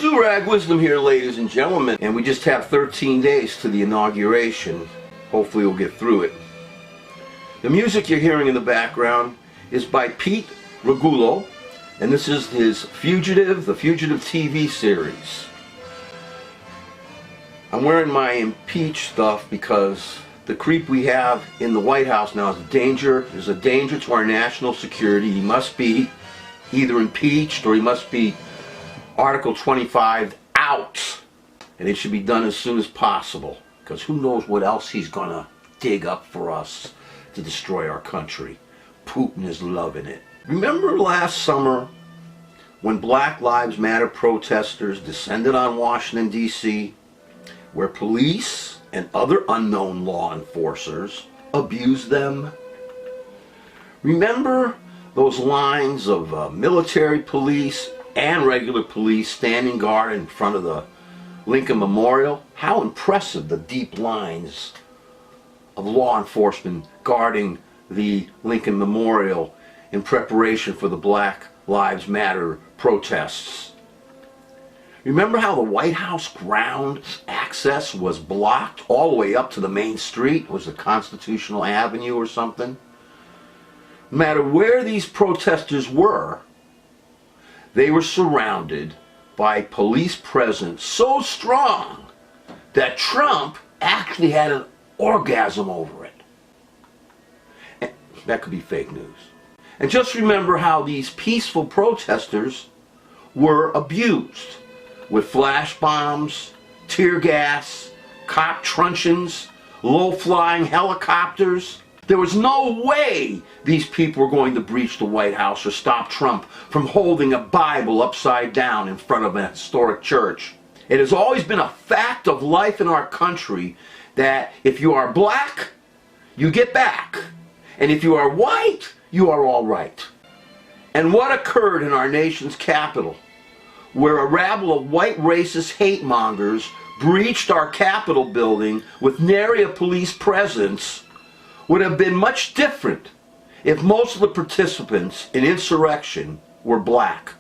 Do-Rag Wisdom here, ladies and gentlemen, and we just have 13 days to the inauguration. Hopefully we'll get through it. The music you're hearing in the background is by Pete Regulo, and this is his the Fugitive TV series. I'm wearing my impeach stuff because the creep we have in the White House now is a danger. There's a danger to our national security. He must be either impeached or he must be Article 25 out. And it should be done as soon as possible, because who knows what else he's gonna dig up for us to destroy our country. Putin is loving it. Remember last summer when Black Lives Matter protesters descended on Washington, D.C., where police and other unknown law enforcers abused them? Remember those lines of military police and regular police standing guard in front of the Lincoln Memorial? How impressive the deep lines of law enforcement guarding the Lincoln Memorial in preparation for the Black Lives Matter protests. Remember how the White House ground access was blocked all the way up to the main street? Was it Constitutional Avenue or something? No matter where these protesters were, they were surrounded by police presence so strong that Trump actually had an orgasm over it. And that could be fake news. And just remember how these peaceful protesters were abused with flash bombs, tear gas, cop truncheons, low-flying helicopters. There was no way these people were going to breach the White House or stop Trump from holding a Bible upside down in front of a historic church. It has always been a fact of life in our country that if you are black, you get back. And if you are white, you are all right. And what occurred in our nation's capital, where a rabble of white racist hate mongers breached our Capitol building with nary a police presence, would have been much different if most of the participants in insurrection were black.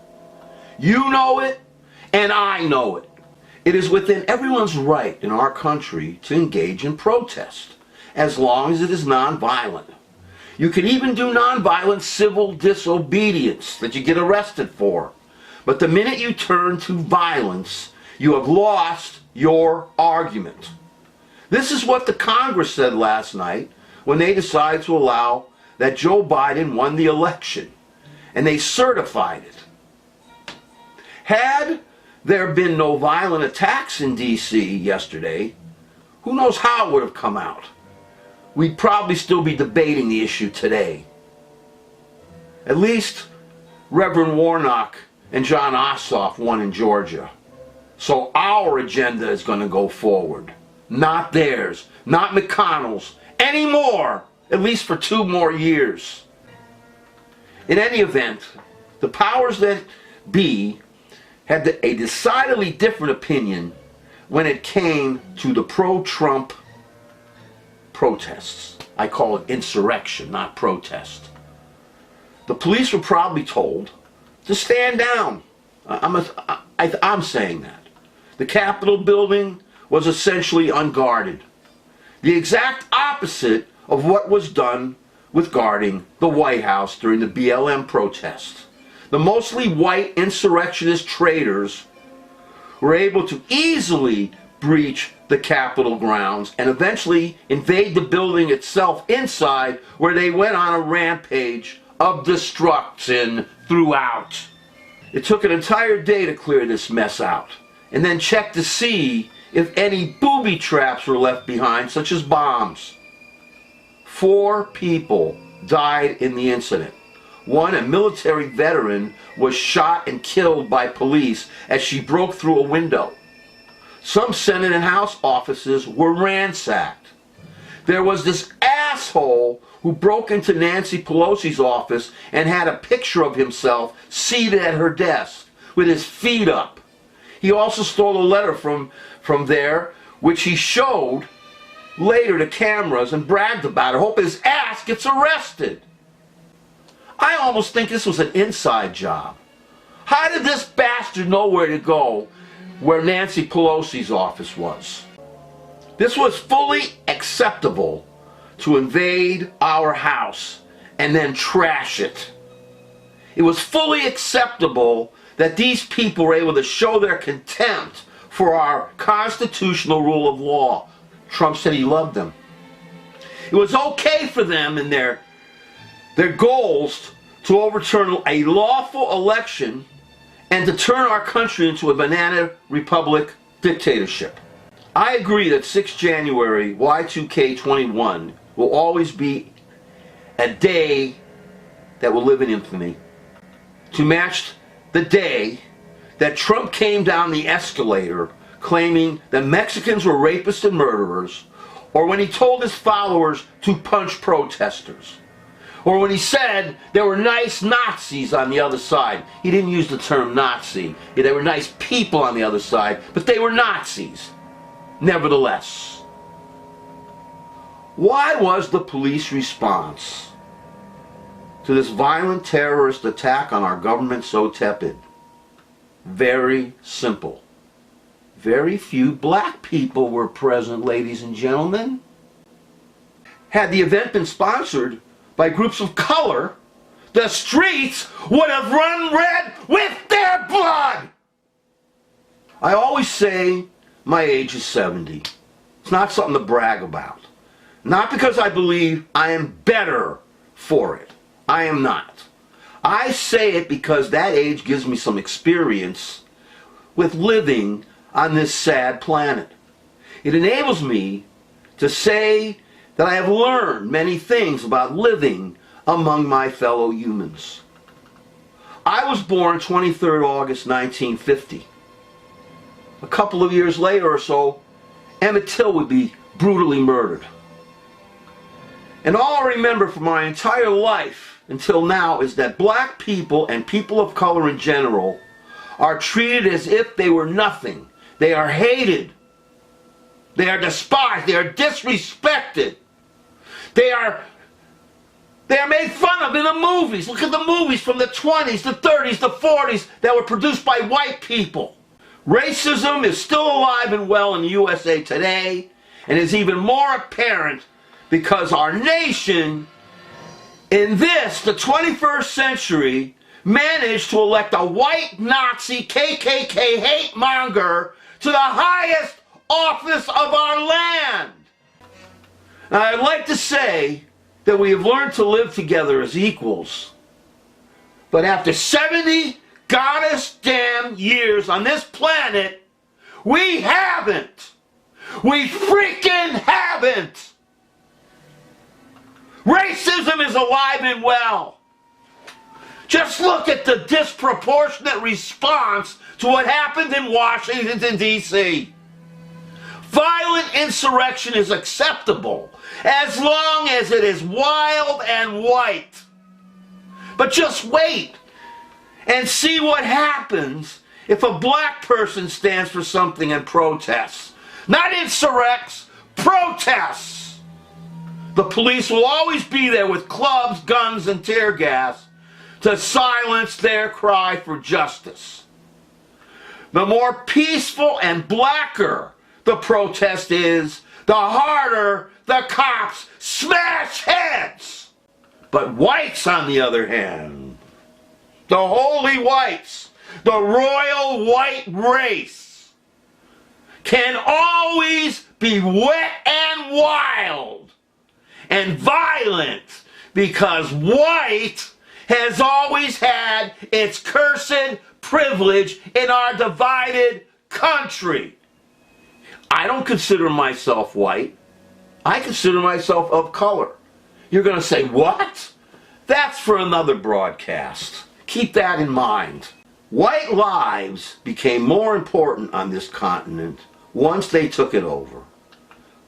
You know it, and I know it. It is within everyone's right in our country to engage in protest, as long as it is nonviolent. You can even do nonviolent civil disobedience that you get arrested for. But the minute you turn to violence, you have lost your argument. This is what the Congress said last night when they decided to allow that Joe Biden won the election, and they certified it. Had there been no violent attacks in D.C. yesterday, who knows how it would have come out? We'd probably still be debating the issue today. At least Reverend Warnock and John Ossoff won in Georgia. So our agenda is going to go forward, not theirs, not McConnell's, anymore, at least for 2 more years. In any event, the powers that be had a decidedly different opinion when it came to the pro-Trump protests. I call it insurrection, not protest. The police were probably told to stand down. I'm saying that. The Capitol building was essentially unguarded. The exact opposite of what was done with guarding the White House during the BLM protests. The mostly white insurrectionist traitors were able to easily breach the Capitol grounds and eventually invade the building itself inside, where they went on a rampage of destruction throughout. It took an entire day to clear this mess out, and then check to see if any booby traps were left behind, such as bombs. 4 people died in the incident. One, a military veteran, was shot and killed by police as she broke through a window. Some Senate and House offices were ransacked. There was this asshole who broke into Nancy Pelosi's office and had a picture of himself seated at her desk with his feet up. He also stole a letter from there, which he showed later to cameras and bragged about it. Hope his ass gets arrested. I almost think this was an inside job. How did this bastard know where to go where Nancy Pelosi's office was. This was fully acceptable to invade our house and then trash it. It was fully acceptable that these people were able to show their contempt for our constitutional rule of law. Trump said he loved them. It was okay for them in their goals to overturn a lawful election and to turn our country into a banana republic dictatorship. I agree that 6 January Y2K21 will always be a day that will live in infamy, to match the day that Trump came down the escalator claiming that Mexicans were rapists and murderers, or when he told his followers to punch protesters, or when he said there were nice Nazis on the other side. He didn't use the term Nazi. There were nice people on the other side, but they were Nazis. Nevertheless, why was the police response to this violent terrorist attack on our government so tepid? Very simple. Very few black people were present, ladies and gentlemen. Had the event been sponsored by groups of color, the streets would have run red with their blood. I always say my age is 70. It's not something to brag about. Not because I believe I am better for it. I am not. I say it because that age gives me some experience with living on this sad planet. It enables me to say that I have learned many things about living among my fellow humans. I was born 23rd August 1950. A couple of years later or so, Emmett Till would be brutally murdered. And all I remember from my entire life until now is that black people and people of color in general are treated as if they were nothing. They are hated. They are despised. They are disrespected. They are made fun of in the movies. Look at the movies from the 20s, the 30s, the 40s that were produced by white people. Racism is still alive and well in the USA today, and is even more apparent because our nation, in this, the 21st century, managed to elect a white Nazi KKK hate monger to the highest office of our land. Now, I'd like to say that we have learned to live together as equals, but after 70 goddess damn years on this planet, we haven't. We freaking haven't. Racism is alive and well. Just look at the disproportionate response to what happened in Washington, D.C. Violent insurrection is acceptable as long as it is wild and white. But just wait and see what happens if a black person stands for something and protests. Not insurrects, protests. The police will always be there with clubs, guns, and tear gas to silence their cry for justice. The more peaceful and blacker the protest is, the harder the cops smash heads. But whites, on the other hand, the holy whites, the royal white race, can always be wet and wild and violent because white has always had its cursed privilege in our divided country. I don't consider myself white. I consider myself of color. You're going to say, what? That's for another broadcast. Keep that in mind. White lives became more important on this continent once they took it over.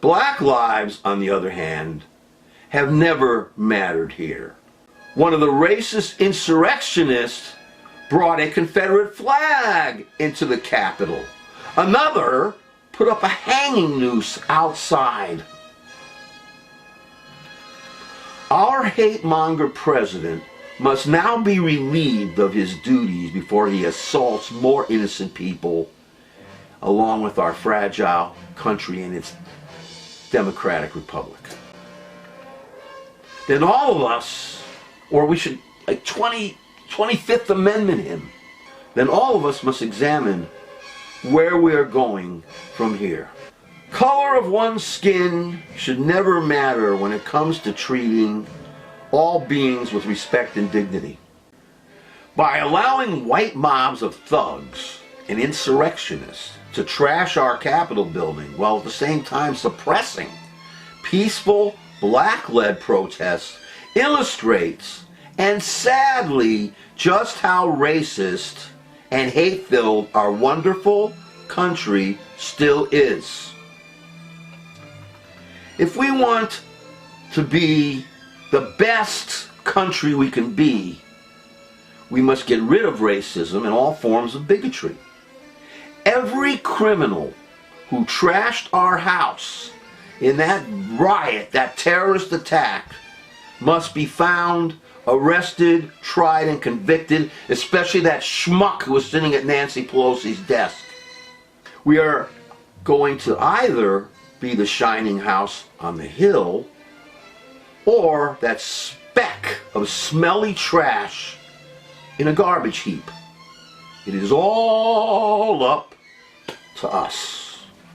Black lives, on the other hand, have never mattered here. One of the racist insurrectionists brought a Confederate flag into the Capitol. Another put up a hanging noose outside. Our hate-monger president must now be relieved of his duties before he assaults more innocent people along with our fragile country and its democratic republic. Then all of us, or we should, like 25th Amendment him, then all of us must examine where we are going from here. Color of one's skin should never matter when it comes to treating all beings with respect and dignity. By allowing white mobs of thugs and insurrectionists to trash our Capitol building while at the same time suppressing peaceful black-led protests illustrates, and sadly, just how racist and hate-filled our wonderful country still is. If we want to be the best country we can be, we must get rid of racism and all forms of bigotry. Every criminal who trashed our house in that riot, that terrorist attack, must be found, arrested, tried, and convicted, especially that schmuck who was sitting at Nancy Pelosi's desk. We are going to either be the shining house on the hill or that speck of smelly trash in a garbage heap. It is all up to us.